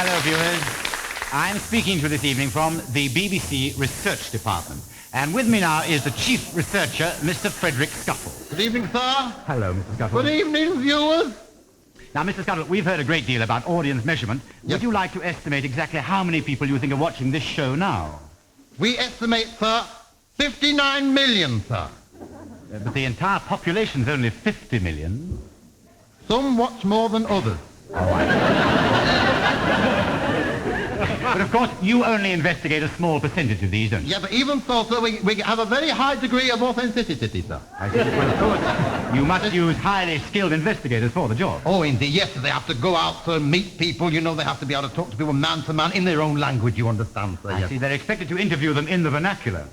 Hello, viewers. I'm speaking to you this evening from the BBC Research Department. And with me now is the Chief Researcher, Mr. Frederick Scuttle. Good evening, sir. Hello, Mr. Scuttle. Good evening, viewers. Now, Mr. Scuttle, we've heard a great deal about audience measurement. Yes. Would you like to estimate exactly how many people you think are watching this show now? We estimate, sir, 59 million, sir. But the entire population's only 50 million. Some watch more than others. But, of course, you only investigate a small percentage of these, don't you? Yeah, but even so, sir, we have a very high degree of authenticity, sir. I see. Well, of course, you must use highly skilled investigators for the job. Oh, indeed, yes, sir. They have to go out, sir, meet people. You know, they have to be able to talk to people man to man in their own language, you understand, sir. I see. They're expected to interview them in the vernacular.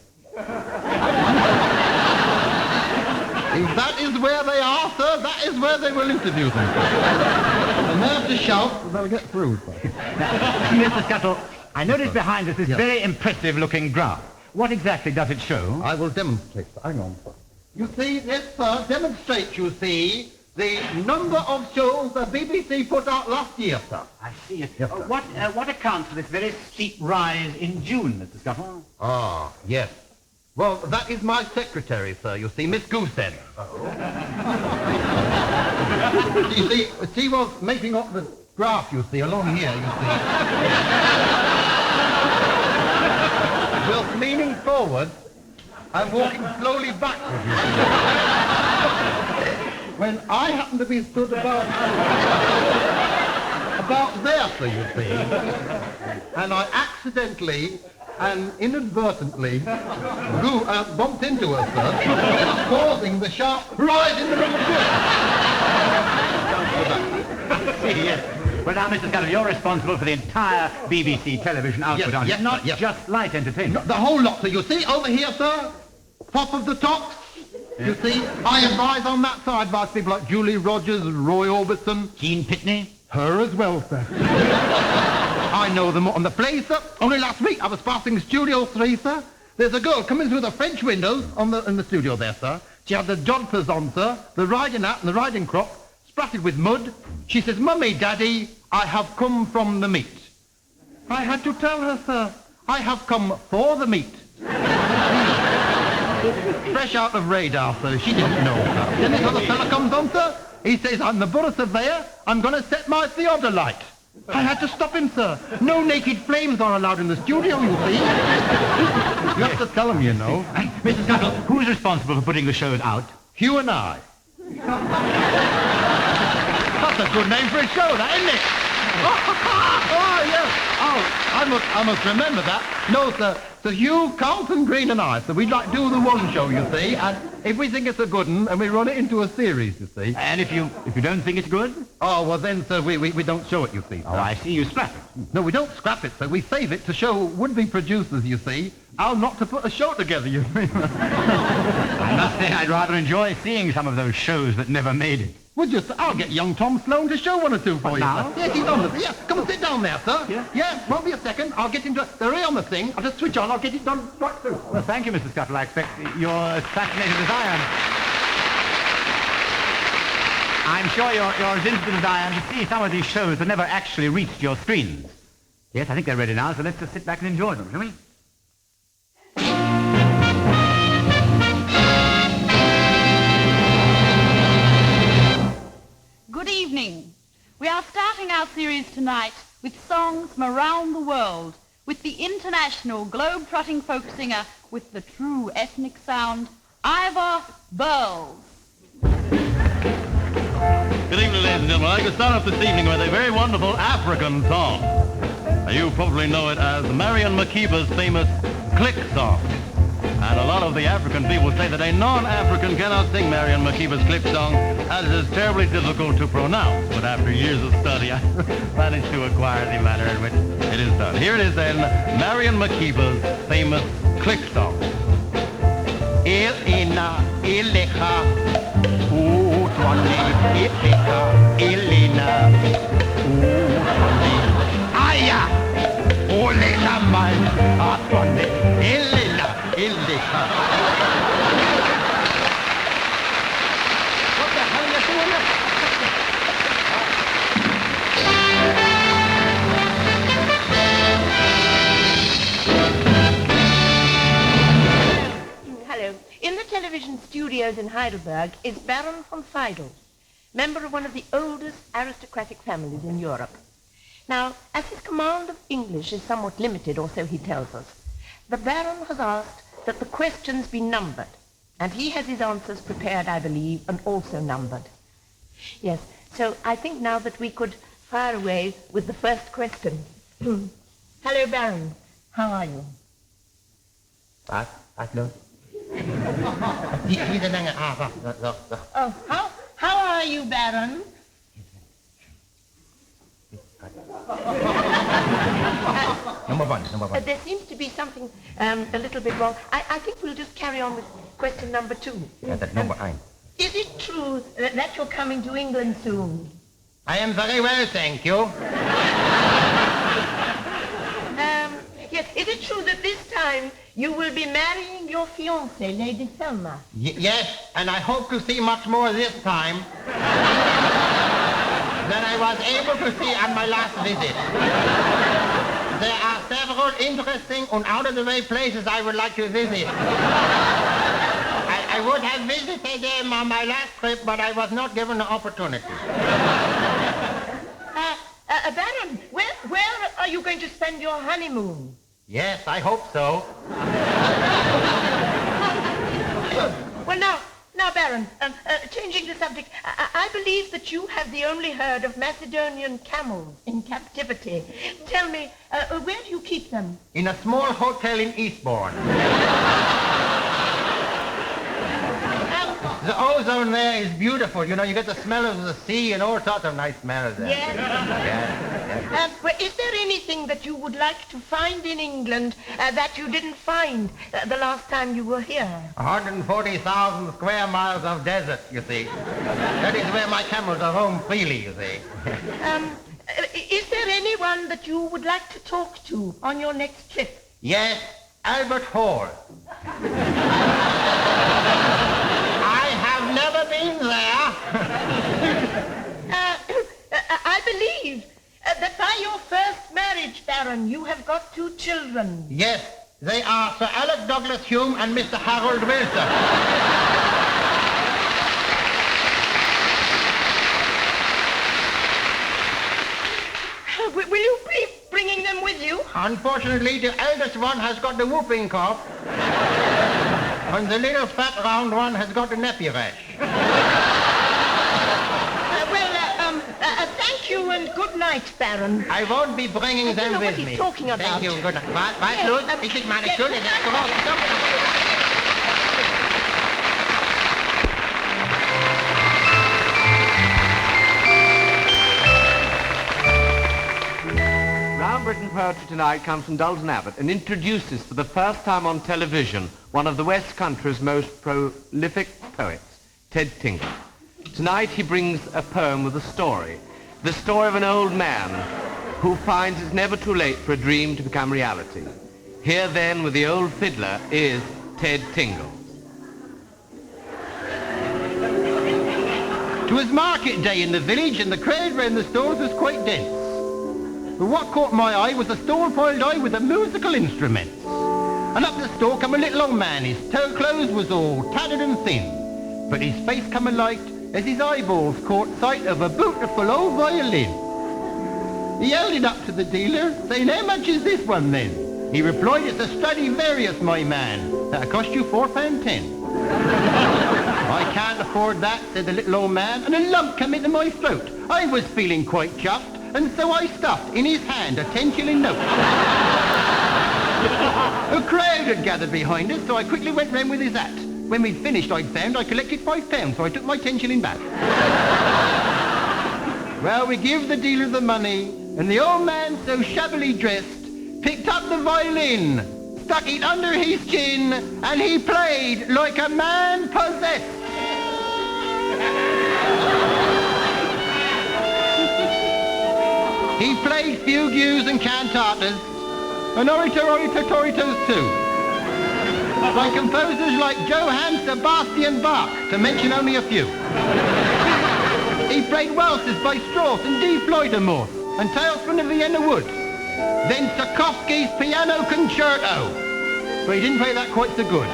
If that is where they are, sir, that is where they will interview them. And they have to shout, they'll get through, sir. Now, Mr. Scuttle, I noticed behind us this very impressive-looking graph. What exactly does it show? I will demonstrate, sir. Hang on, sir. You see, this, sir, demonstrates, you see, the number of shows the BBC put out last year, sir. I see it. Yes, sir. What accounts for this very steep rise in June, Mr. Scuttle? Ah, yes. Well, that is my secretary, sir, you see, Miss Goosehead. You see, she was making up the graph, you see, along here, you see. Whilst leaning forward and walking slowly backwards, you see. When I happened to be stood about there, sir, you see, and I accidentally and inadvertently bumped into her, sir, causing the sharp rise in the rate of Yes. Well, now, Mr. Scuttle, you're responsible for the entire BBC television output, aren't you? Yes, Not yes. just light entertainment. The whole lot, sir. You see, over here, sir, top of the tops. You see, I advise on that side. I advise people like Julie Rogers, Roy Orbison. Jean Pitney? Her as well, sir. I know them on the play, sir. Only last week I was passing Studio 3, sir. There's a girl coming through the French windows in the studio there, sir. She had the jodhpurs on, sir, the riding hat and the riding crop, splattered with mud. She says, "Mummy, Daddy, I have come from the meet." I had to tell her, sir, I have come for the meet. Fresh out of radar, sir. She didn't know, sir. Then this other fella comes on, sir. He says, "I'm the Borough Surveyor. I'm going to set my theodolite." I had to stop him, sir. No naked flames are allowed in the studio, you see. You have to tell him, you know. And, Mr. Scuttle, who's responsible for putting the shows out? Hugh and I. That's a good name for a show, that, isn't it? Oh, yes. Oh, I must remember that. No, sir. So Hugh, Carlton Green and I. So we'd like to do the one show, you see. And if we think it's a good one, and we run it into a series, you see. And if you don't think it's good? Oh, well then, sir, we don't show it, you see. Oh, I see. You scrap it. No, we don't scrap it, sir. We save it to show would-be producers, you see, how not to put a show together, you see. I must say I'd rather enjoy seeing some of those shows that never made it. Would you, sir? I'll get young Tom Sloan to show one or two for you, now? sir. Yes, he's on the thing. Yeah, come and sit down there, sir. Yeah? Yeah, won't be a second. I'll get him to... They're here on the thing. I'll just switch on. I'll get it done right through. Well, thank you, Mr. Scuttle. I expect you're as fascinated as I am. I'm sure you're as interested as I am to see some of these shows that never actually reached your screens. Yes, I think they're ready now, so let's just sit back and enjoy them, shall we? Good evening. We are starting our series tonight with songs from around the world with the international globe-trotting folk singer with the true ethnic sound, Ivor Burles. Good evening, ladies and gentlemen. I'd like to start off this evening with a very wonderful African song. You probably know it as Marion Makiba's famous Click song. And a lot of the African people say that a non-African cannot sing Marion Makiba's Click song as it is terribly difficult to pronounce. But after years of study, I managed to acquire the manner in which it is done. Here it is then, Marion Makiba's famous Click song. Il ina ilecha utwani ilecha ilina utwani aya olena mai atwani ilina ilecha. What the hell are you doing there? studios in Heidelberg is Baron von Fiedel, member of one of the oldest aristocratic families in Europe. Now, as his command of English is somewhat limited, or so he tells us, the Baron has asked that the questions be numbered, and he has his answers prepared, I believe, and also numbered. Yes, so I think now that we could fire away with the first question. Hello, Baron. How are you? Oh, how are you, Baron? Number one. There seems to be something a little bit wrong. I think we'll just carry on with question number 2. That's number 1. Is it true that you're coming to England soon? I am very well, thank you. Yes, is it true that this time you will be marrying your fiancée, Lady Thelma? Yes, and I hope to see much more this time than I was able to see on my last visit. There are several interesting and out-of-the-way places I would like to visit. I would have visited them on my last trip, but I was not given the opportunity. Baron, where are you going to spend your honeymoon? Yes, I hope so. Well, now, Baron, changing the subject, I believe that you have the only herd of Macedonian camels in captivity. Tell me, where do you keep them? In a small hotel in Eastbourne. The ozone there is beautiful. You know, you get the smell of the sea and all sorts of nice smells there. Yes. Yes. Well, is there anything that you would like to find in England that you didn't find the last time you were here? 140,000 square miles of desert, you see. That is where my camels are roam freely, you see. Is there anyone that you would like to talk to on your next trip? Yes, Albert Hall. Never been there. I believe that by your first marriage, Baron, you have got 2 children. Yes, they are Sir Alec Douglas Hume and Mr. Harold Wilson. Will you be bringing them with you? Unfortunately, the eldest one has got the whooping cough. And the little fat round one has got the nappy rash. Thank you and good night, Baron. I won't be bringing them with me. I don't know what he's talking about. Thank you and good night. Bye, Lud. Ich bin meine Schule. Round Britain Poetry tonight comes from Dalton Abbott and introduces for the first time on television one of the West Country's most prolific poets, Ted Tingle. Tonight he brings a poem with a story, the story of an old man who finds it's never too late for a dream to become reality. Here then with the Old Fiddler is Ted Tingle. 'Twas market day in the village and the crowd round the stores was quite dense. But what caught my eye was a stone-foiled eye with a musical instrument. And up the store come a little old man. His toe clothes was all tattered and thin, but his face come alight as his eyeballs caught sight of a beautiful old violin. He held it up to the dealer, saying, "How much is this one then?" He replied, "It's a Stradivarius, my man. That'll cost you £4.10. "I can't afford that," said the little old man, and a lump came into my throat. I was feeling quite chuffed, and so I stuffed in his hand a 10-shilling note. A crowd had gathered behind us, so I quickly went round with his hat. When we'd finished, I'd found I collected £5, so I took my 10-shilling back. Well, we give the dealer the money, and the old man, so shabbily dressed, picked up the violin, stuck it under his chin, and he played like a man possessed. He played fugues and cantatas, and oratoritos too, by composers like Johann Sebastian Bach, to mention only a few. He played waltzes by Strauss and D. Floydemorse, and Tales from the Vienna Wood. Then Tchaikovsky's Piano Concerto, but he didn't play that quite so good.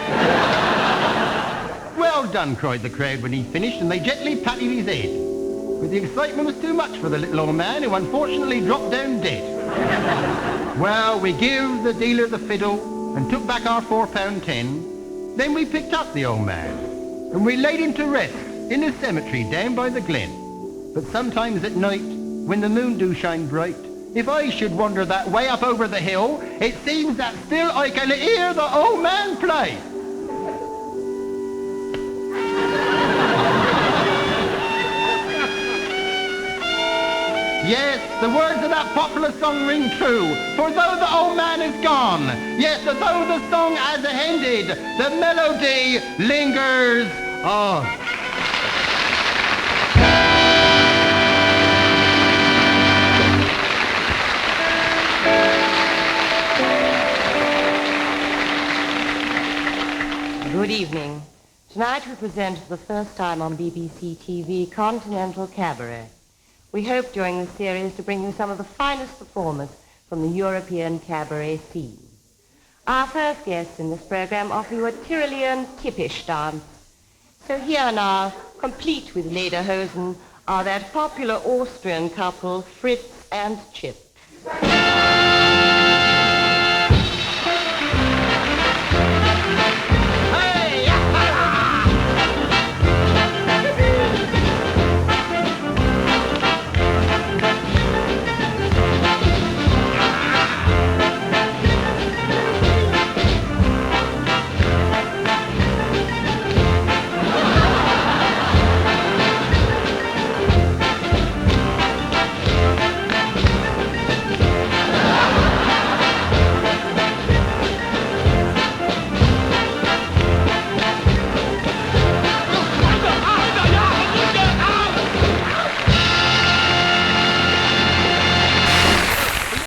Well done, cried the crowd when he finished, and they gently patted his head. But the excitement was too much for the little old man, who unfortunately dropped down dead. Well, we gave the dealer the fiddle and took back our £4.10. Then we picked up the old man, and we laid him to rest in the cemetery down by the glen. But sometimes at night, when the moon do shine bright, if I should wander that way up over the hill, it seems that still I can hear the old man play. Yes, the words of that popular song ring true. For though the old man is gone, yes, though the song has ended, the melody lingers on. Good evening. Tonight we present for the first time on BBC TV Continental Cabaret. We hope during this series to bring you some of the finest performers from the European cabaret scene. Our first guests in this program offer you a Tyrolean Kippisch dance. So here now, complete with lederhosen, are that popular Austrian couple, Fritz and Chips.